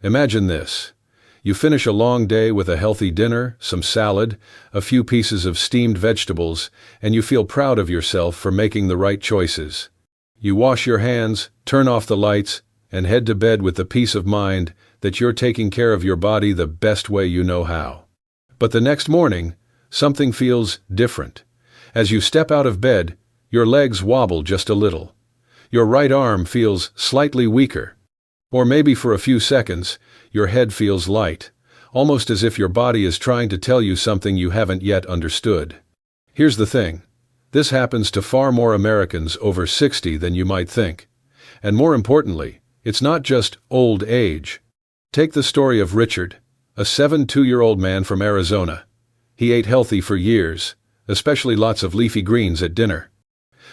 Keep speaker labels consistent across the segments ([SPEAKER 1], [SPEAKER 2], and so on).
[SPEAKER 1] Imagine this. You finish a long day with a healthy dinner, some salad, a few pieces of steamed vegetables, and you feel proud of yourself for making the right choices. You wash your hands, turn off the lights, and head to bed with the peace of mind that you're taking care of your body the best way you know how. But the next morning, something feels different. As you step out of bed, your legs wobble just a little. Your right arm feels slightly weaker. Or maybe for a few seconds, your head feels light, almost as if your body is trying to tell you something you haven't yet understood. Here's the thing. This happens to far more Americans over 60 than you might think. And more importantly, it's not just old age. Take the story of Richard, a 72-year-old man from Arizona. He ate healthy for years, especially lots of leafy greens at dinner.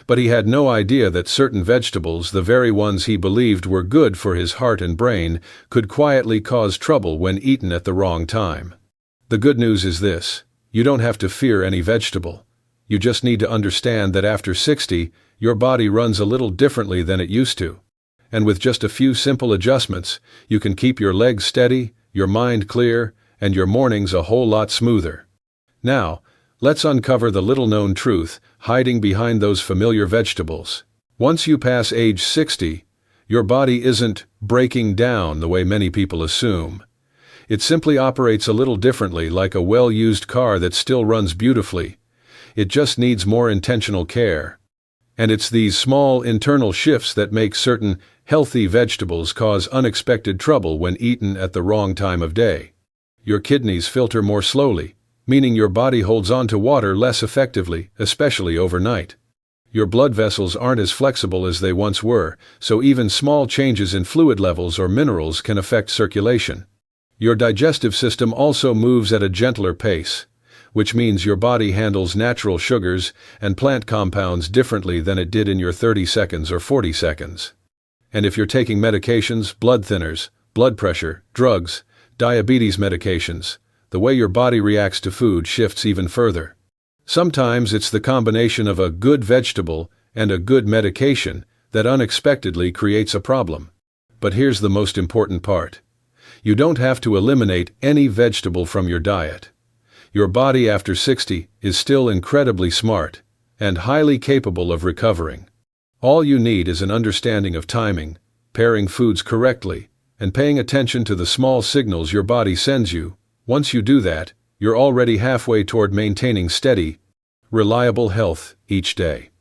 [SPEAKER 1] But he had no idea that certain vegetables, the very ones he believed were good for his heart and brain, could quietly cause trouble when eaten at the wrong time. The good news is this: you don't have to fear any vegetable. You just need to understand that after 60, your body runs a little differently than it used to. And with just a few simple adjustments, you can keep your legs steady, your mind clear, and your mornings a whole lot smoother. Now, let's uncover the little-known truth hiding behind those familiar vegetables. Once you pass age 60, your body isn't breaking down the way many people assume. It simply operates a little differently, like a well-used car that still runs beautifully. It just needs more intentional care. And it's these small internal shifts that make certain healthy vegetables cause unexpected trouble when eaten at the wrong time of day. Your kidneys filter more slowly, meaning your body holds on to water less effectively, especially overnight. Your blood vessels aren't as flexible as they once were, so even small changes in fluid levels or minerals can affect circulation. Your digestive system also moves at a gentler pace, which means your body handles natural sugars and plant compounds differently than it did in your 30 seconds or 40 seconds. And if you're taking medications, blood thinners, blood pressure, drugs, diabetes medications, the way your body reacts to food shifts even further. Sometimes it's the combination of a good vegetable and a good medication that unexpectedly creates a problem. But here's the most important part. You don't have to eliminate any vegetable from your diet. Your body after 60 is still incredibly smart and highly capable of recovering. All you need is an understanding of timing, pairing foods correctly, and paying attention to the small signals your body sends you. Once you do that, you're already halfway toward maintaining steady, reliable health each day.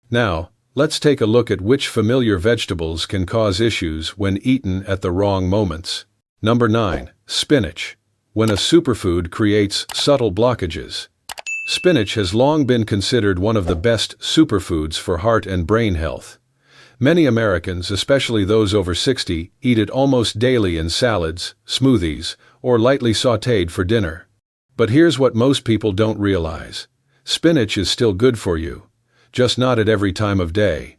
[SPEAKER 1] Now, let's take a look at which familiar vegetables can cause issues when eaten at the wrong moments. Number 9. Spinach. When a superfood creates subtle blockages. Spinach has long been considered one of the best superfoods for heart and brain health. Many Americans, especially those over 60, eat it almost daily in salads, smoothies, or lightly sautéed for dinner. But here's what most people don't realize. Spinach is still good for you, just not at every time of day.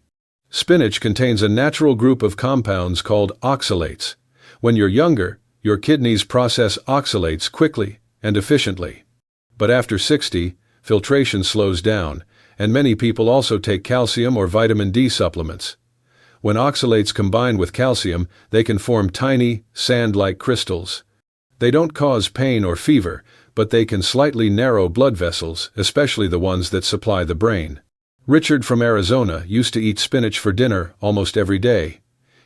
[SPEAKER 1] Spinach contains a natural group of compounds called oxalates. When you're younger, your kidneys process oxalates quickly and efficiently. But after 60, filtration slows down, and many people also take calcium or vitamin D supplements. When oxalates combine with calcium, they can form tiny, sand-like crystals. They don't cause pain or fever, but they can slightly narrow blood vessels, especially the ones that supply the brain. Richard from Arizona used to eat spinach for dinner almost every day.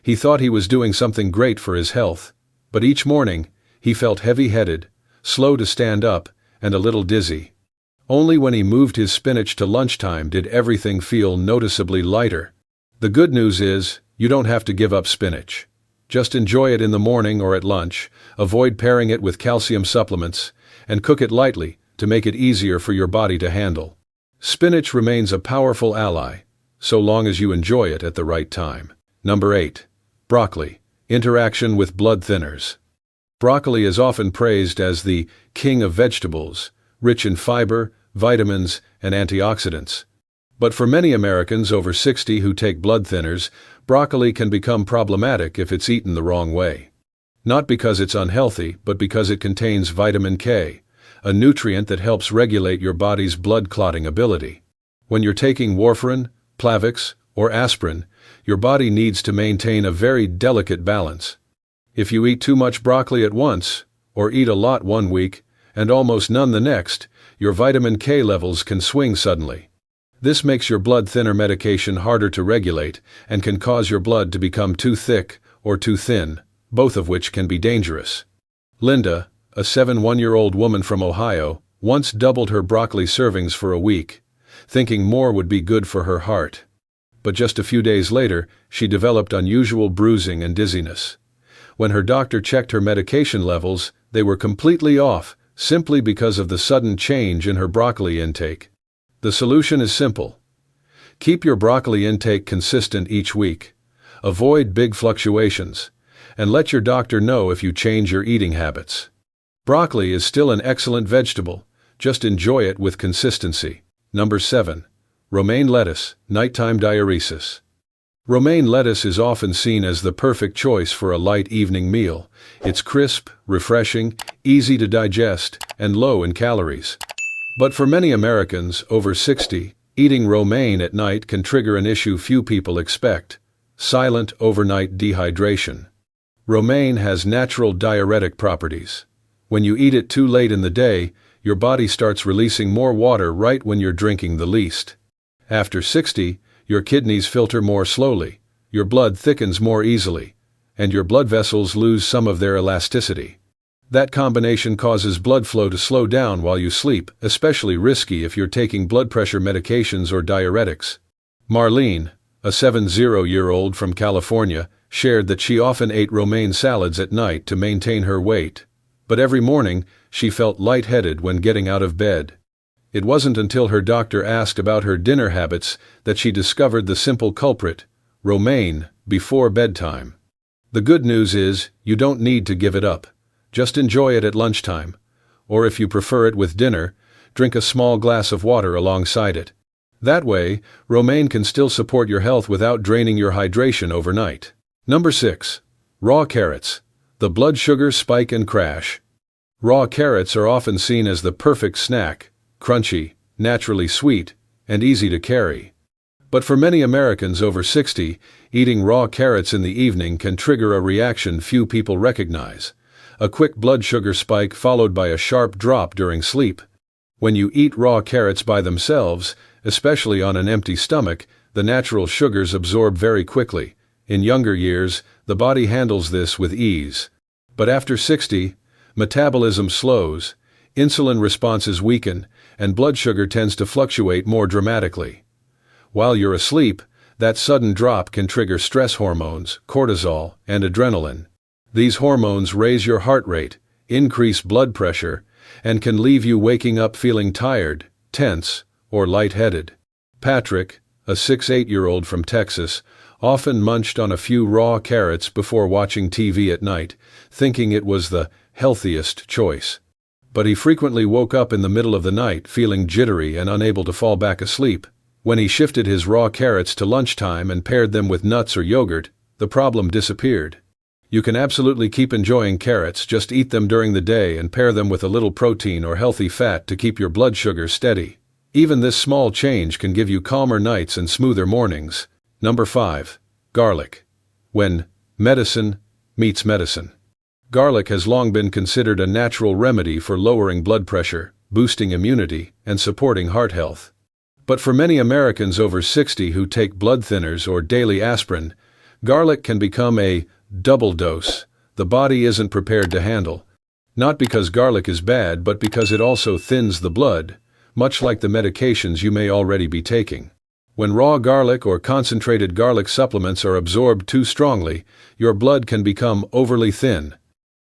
[SPEAKER 1] He thought he was doing something great for his health, but each morning, he felt heavy-headed, slow to stand up, and a little dizzy. Only when he moved his spinach to lunchtime did everything feel noticeably lighter. The good news is, you don't have to give up spinach. Just enjoy it in the morning or at lunch, avoid pairing it with calcium supplements, and cook it lightly to make it easier for your body to handle. Spinach remains a powerful ally, so long as you enjoy it at the right time. Number 8. Broccoli. Interaction with blood thinners. Broccoli is often praised as the king of vegetables, rich in fiber, vitamins, and antioxidants. But for many Americans over 60 who take blood thinners, broccoli can become problematic if it's eaten the wrong way. Not because it's unhealthy, but because it contains vitamin K, a nutrient that helps regulate your body's blood clotting ability. When you're taking warfarin, Plavix, or aspirin, your body needs to maintain a very delicate balance. If you eat too much broccoli at once, or eat a lot one week, and almost none the next, your vitamin K levels can swing suddenly. This makes your blood thinner medication harder to regulate and can cause your blood to become too thick or too thin, both of which can be dangerous. Linda, a 71-year-old woman from Ohio, once doubled her broccoli servings for a week, thinking more would be good for her heart. But just a few days later, she developed unusual bruising and dizziness. When her doctor checked her medication levels, they were completely off, simply because of the sudden change in her broccoli intake. The solution is simple. Keep your broccoli intake consistent each week. Avoid big fluctuations, and let your doctor know if you change your eating habits. Broccoli is still an excellent vegetable, just enjoy it with consistency. Number 7. Romaine lettuce, nighttime diuresis. Romaine lettuce is often seen as the perfect choice for a light evening meal. It's crisp, refreshing, easy to digest, and low in calories. But for many Americans over 60, eating romaine at night can trigger an issue few people expect: silent overnight dehydration. Romaine has natural diuretic properties. When you eat it too late in the day, your body starts releasing more water right when you're drinking the least. After 60, your kidneys filter more slowly, your blood thickens more easily, and your blood vessels lose some of their elasticity. That combination causes blood flow to slow down while you sleep, especially risky if you're taking blood pressure medications or diuretics. Marlene, a 70-year-old from California, shared that she often ate romaine salads at night to maintain her weight. But every morning, she felt lightheaded when getting out of bed. It wasn't until her doctor asked about her dinner habits that she discovered the simple culprit: romaine, before bedtime. The good news is, you don't need to give it up. Just enjoy it at lunchtime, or if you prefer it with dinner, drink a small glass of water alongside it. That way, romaine can still support your health without draining your hydration overnight. Number 6. Raw carrots, the blood sugar spike and crash. Raw carrots are often seen as the perfect snack: crunchy, naturally sweet, and easy to carry. But for many Americans over 60, eating raw carrots in the evening can trigger a reaction few people recognize: a quick blood sugar spike followed by a sharp drop during sleep. When you eat raw carrots by themselves, especially on an empty stomach, the natural sugars absorb very quickly. In younger years, the body handles this with ease. But after 60, metabolism slows, insulin responses weaken, and blood sugar tends to fluctuate more dramatically. While you're asleep, that sudden drop can trigger stress hormones, cortisol, and adrenaline. These hormones raise your heart rate, increase blood pressure, and can leave you waking up feeling tired, tense, or lightheaded. Patrick, a 68-year-old from Texas, often munched on a few raw carrots before watching TV at night, thinking it was the healthiest choice. But he frequently woke up in the middle of the night feeling jittery and unable to fall back asleep. When he shifted his raw carrots to lunchtime and paired them with nuts or yogurt, the problem disappeared. You can absolutely keep enjoying carrots, just eat them during the day and pair them with a little protein or healthy fat to keep your blood sugar steady. Even this small change can give you calmer nights and smoother mornings. Number 5. Garlic. When medicine meets medicine. Garlic has long been considered a natural remedy for lowering blood pressure, boosting immunity, and supporting heart health. But for many Americans over 60 who take blood thinners or daily aspirin, garlic can become a double dose the body isn't prepared to handle. Not because garlic is bad, but because it also thins the blood, much like the medications you may already be taking. When raw garlic or concentrated garlic supplements are absorbed too strongly, your blood can become overly thin.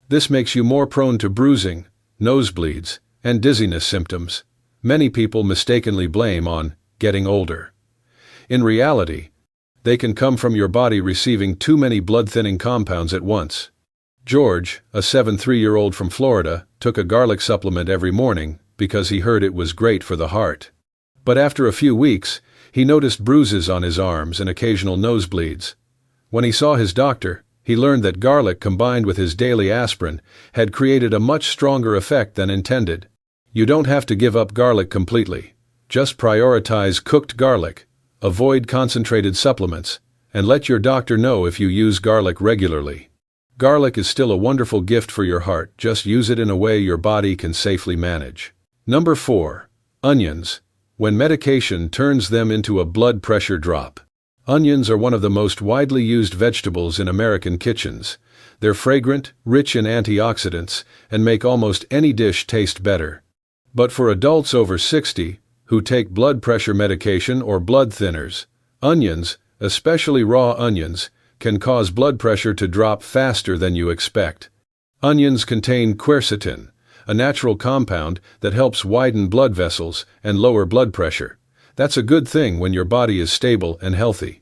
[SPEAKER 1] This makes you more prone to bruising, nosebleeds, and dizziness symptoms many people mistakenly blame on getting older. In reality, they can come from your body receiving too many blood-thinning compounds at once. George, a 73-year-old from Florida, took a garlic supplement every morning because he heard it was great for the heart. But after a few weeks, he noticed bruises on his arms and occasional nosebleeds. When he saw his doctor, he learned that garlic combined with his daily aspirin had created a much stronger effect than intended. You don't have to give up garlic completely. Just prioritize cooked garlic, avoid concentrated supplements, and let your doctor know if you use garlic regularly. Garlic is still a wonderful gift for your heart, just use it in a way your body can safely manage. Number 4. Onions. When medication turns them into a blood pressure drop. Onions are one of the most widely used vegetables in American kitchens. They're fragrant, rich in antioxidants, and make almost any dish taste better. But for adults over 60, who take blood pressure medication or blood thinners, onions, especially raw onions, can cause blood pressure to drop faster than you expect. Onions contain quercetin, a natural compound that helps widen blood vessels and lower blood pressure. That's a good thing when your body is stable and healthy.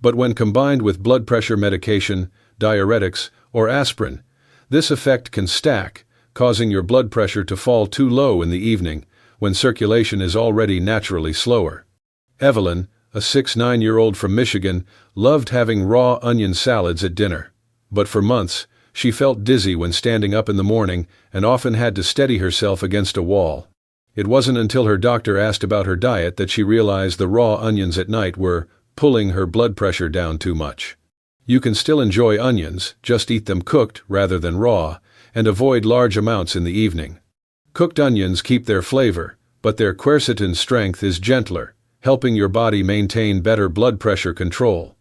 [SPEAKER 1] But when combined with blood pressure medication, diuretics, or aspirin, this effect can stack, causing your blood pressure to fall too low in the evening, when circulation is already naturally slower. Evelyn, a 6-9-year-old from Michigan, loved having raw onion salads at dinner. But for months, she felt dizzy when standing up in the morning and often had to steady herself against a wall. It wasn't until her doctor asked about her diet that she realized the raw onions at night were pulling her blood pressure down too much. You can still enjoy onions, just eat them cooked rather than raw, and avoid large amounts in the evening. Cooked onions keep their flavor, but their quercetin strength is gentler, helping your body maintain better blood pressure control.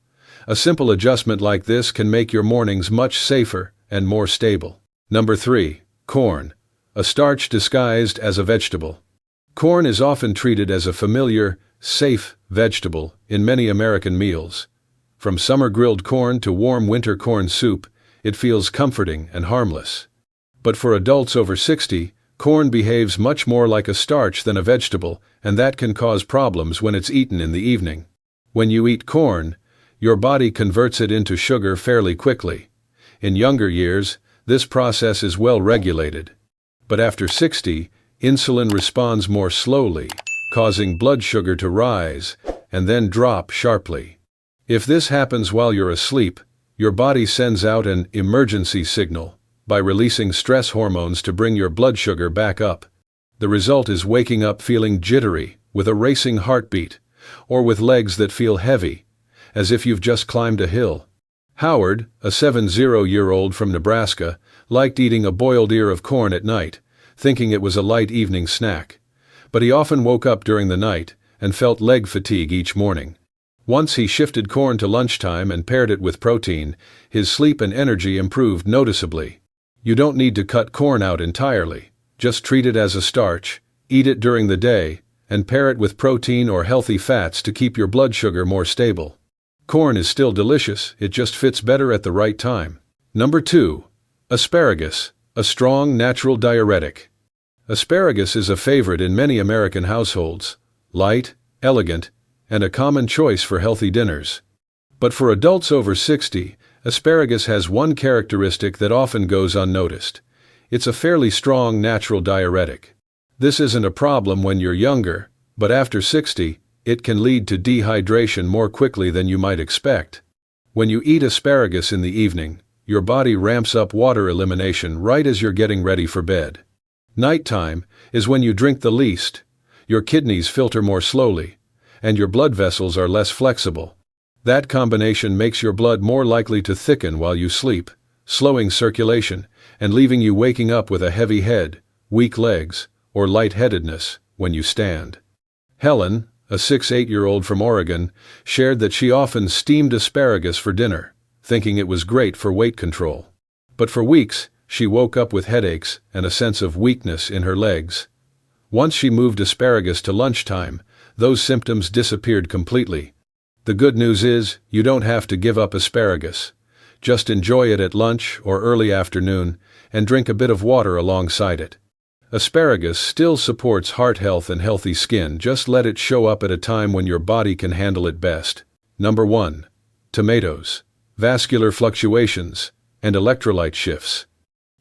[SPEAKER 1] A simple adjustment like this can make your mornings much safer and more stable. Number 3. Corn. A starch disguised as a vegetable. Corn is often treated as a familiar, safe vegetable in many American meals. From summer grilled corn to warm winter corn soup, it feels comforting and harmless. But for adults over 60, corn behaves much more like a starch than a vegetable, and that can cause problems when it's eaten in the evening. When you eat corn, your body converts it into sugar fairly quickly. In younger years, this process is well regulated. But after 60, insulin responds more slowly, causing blood sugar to rise and then drop sharply. If this happens while you're asleep, your body sends out an emergency signal by releasing stress hormones to bring your blood sugar back up. The result is waking up feeling jittery, with a racing heartbeat, or with legs that feel heavy, as if you've just climbed a hill. Howard, a 70-year-old from Nebraska, liked eating a boiled ear of corn at night, thinking it was a light evening snack. But he often woke up during the night and felt leg fatigue each morning. Once he shifted corn to lunchtime and paired it with protein, his sleep and energy improved noticeably. You don't need to cut corn out entirely. Just treat it as a starch, eat it during the day, and pair it with protein or healthy fats to keep your blood sugar more stable. Corn is still delicious, it just fits better at the right time. Number 2. Asparagus, a strong natural diuretic. Asparagus is a favorite in many American households, light, elegant, and a common choice for healthy dinners. But for adults over 60, asparagus has one characteristic that often goes unnoticed. It's a fairly strong natural diuretic. This isn't a problem when you're younger, but after 60, it can lead to dehydration more quickly than you might expect. When you eat asparagus in the evening, your body ramps up water elimination right as you're getting ready for bed. Nighttime is when you drink the least, your kidneys filter more slowly, and your blood vessels are less flexible. That combination makes your blood more likely to thicken while you sleep, slowing circulation and leaving you waking up with a heavy head, weak legs, or lightheadedness when you stand. Helen, a 6-8-year-old from Oregon, shared that she often steamed asparagus for dinner, thinking it was great for weight control. But for weeks, she woke up with headaches and a sense of weakness in her legs. Once she moved asparagus to lunchtime, those symptoms disappeared completely. The good news is, you don't have to give up asparagus. Just enjoy it at lunch or early afternoon, and drink a bit of water alongside it. Asparagus still supports heart health and healthy skin, just let it show up at a time when your body can handle it best. Number 1. Tomatoes. Vascular fluctuations and electrolyte shifts.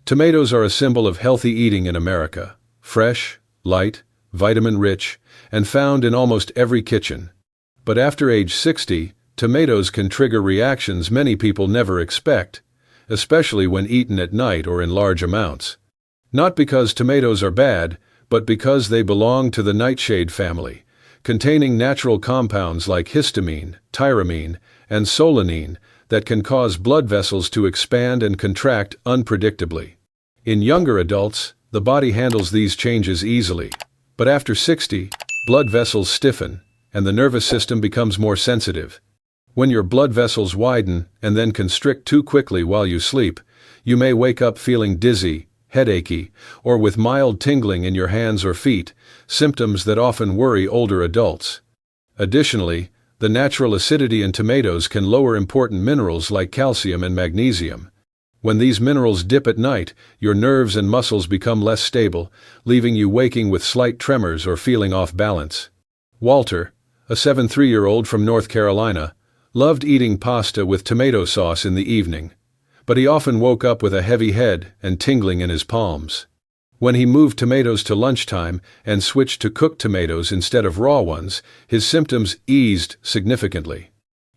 [SPEAKER 1] Tomatoes are a symbol of healthy eating in America. Fresh, light, vitamin-rich, and found in almost every kitchen. But after age 60, tomatoes can trigger reactions many people never expect, especially when eaten at night or in large amounts. Not because tomatoes are bad, but because they belong to the nightshade family, containing natural compounds like histamine, tyramine, and solanine that can cause blood vessels to expand and contract unpredictably. In younger adults, the body handles these changes easily, but after 60, blood vessels stiffen, and the nervous system becomes more sensitive. When your blood vessels widen and then constrict too quickly while you sleep, you may wake up feeling dizzy, headachy, or with mild tingling in your hands or feet, symptoms that often worry older adults. Additionally, the natural acidity in tomatoes can lower important minerals like calcium and magnesium. When these minerals dip at night, your nerves and muscles become less stable, leaving you waking with slight tremors or feeling off balance. Walter, a 73-year-old from North Carolina, loved eating pasta with tomato sauce in the evening, but he often woke up with a heavy head and tingling in his palms. When he moved tomatoes to lunchtime and switched to cooked tomatoes instead of raw ones, his symptoms eased significantly.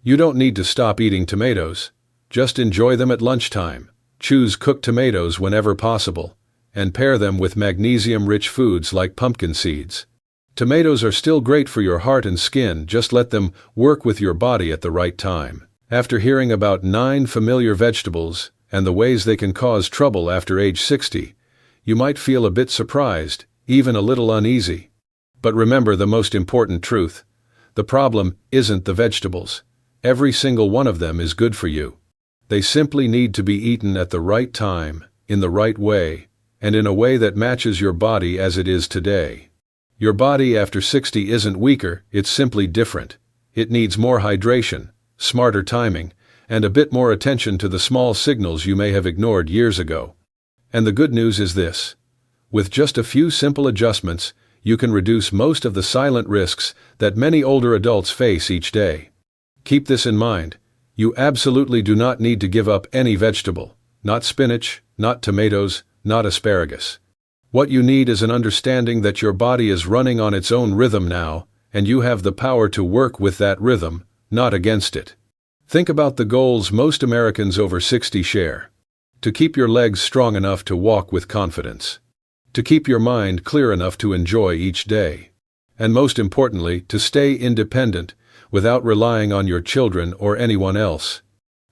[SPEAKER 1] You don't need to stop eating tomatoes. Just enjoy them at lunchtime. Choose cooked tomatoes whenever possible, and pair them with magnesium-rich foods like pumpkin seeds. Tomatoes are still great for your heart and skin, just let them work with your body at the right time. After hearing about 9 familiar vegetables and the ways they can cause trouble after age 60, you might feel a bit surprised, even a little uneasy. But remember the most important truth. The problem isn't the vegetables. Every single one of them is good for you. They simply need to be eaten at the right time, in the right way, and in a way that matches your body as it is today. Your body after 60 isn't weaker, it's simply different. It needs more hydration, smarter timing, and a bit more attention to the small signals you may have ignored years ago. And the good news is this. With just a few simple adjustments, you can reduce most of the silent risks that many older adults face each day. Keep this in mind. You absolutely do not need to give up any vegetable, not spinach, not tomatoes, not asparagus. What you need is an understanding that your body is running on its own rhythm now, and you have the power to work with that rhythm, not against it. Think about the goals most Americans over 60 share. To keep your legs strong enough to walk with confidence. To keep your mind clear enough to enjoy each day. And most importantly, to stay independent, without relying on your children or anyone else.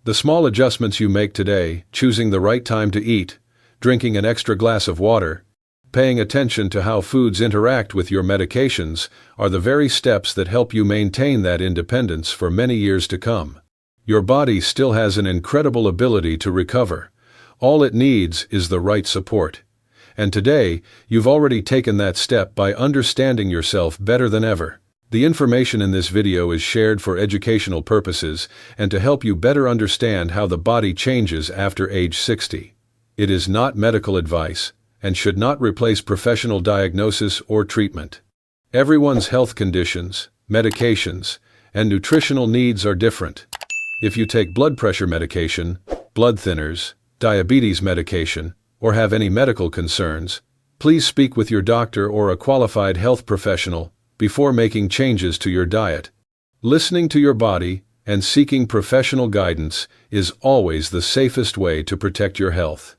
[SPEAKER 1] The small adjustments you make today, choosing the right time to eat, drinking an extra glass of water, paying attention to how foods interact with your medications, are the very steps that help you maintain that independence for many years to come. Your body still has an incredible ability to recover. All it needs is the right support. And today, you've already taken that step by understanding yourself better than ever. The information in this video is shared for educational purposes and to help you better understand how the body changes after age 60. It is not medical advice and should not replace professional diagnosis or treatment. Everyone's health conditions, medications, and nutritional needs are different. If you take blood pressure medication, blood thinners, diabetes medication, or have any medical concerns, please speak with your doctor or a qualified health professional before making changes to your diet. Listening to your body and seeking professional guidance is always the safest way to protect your health.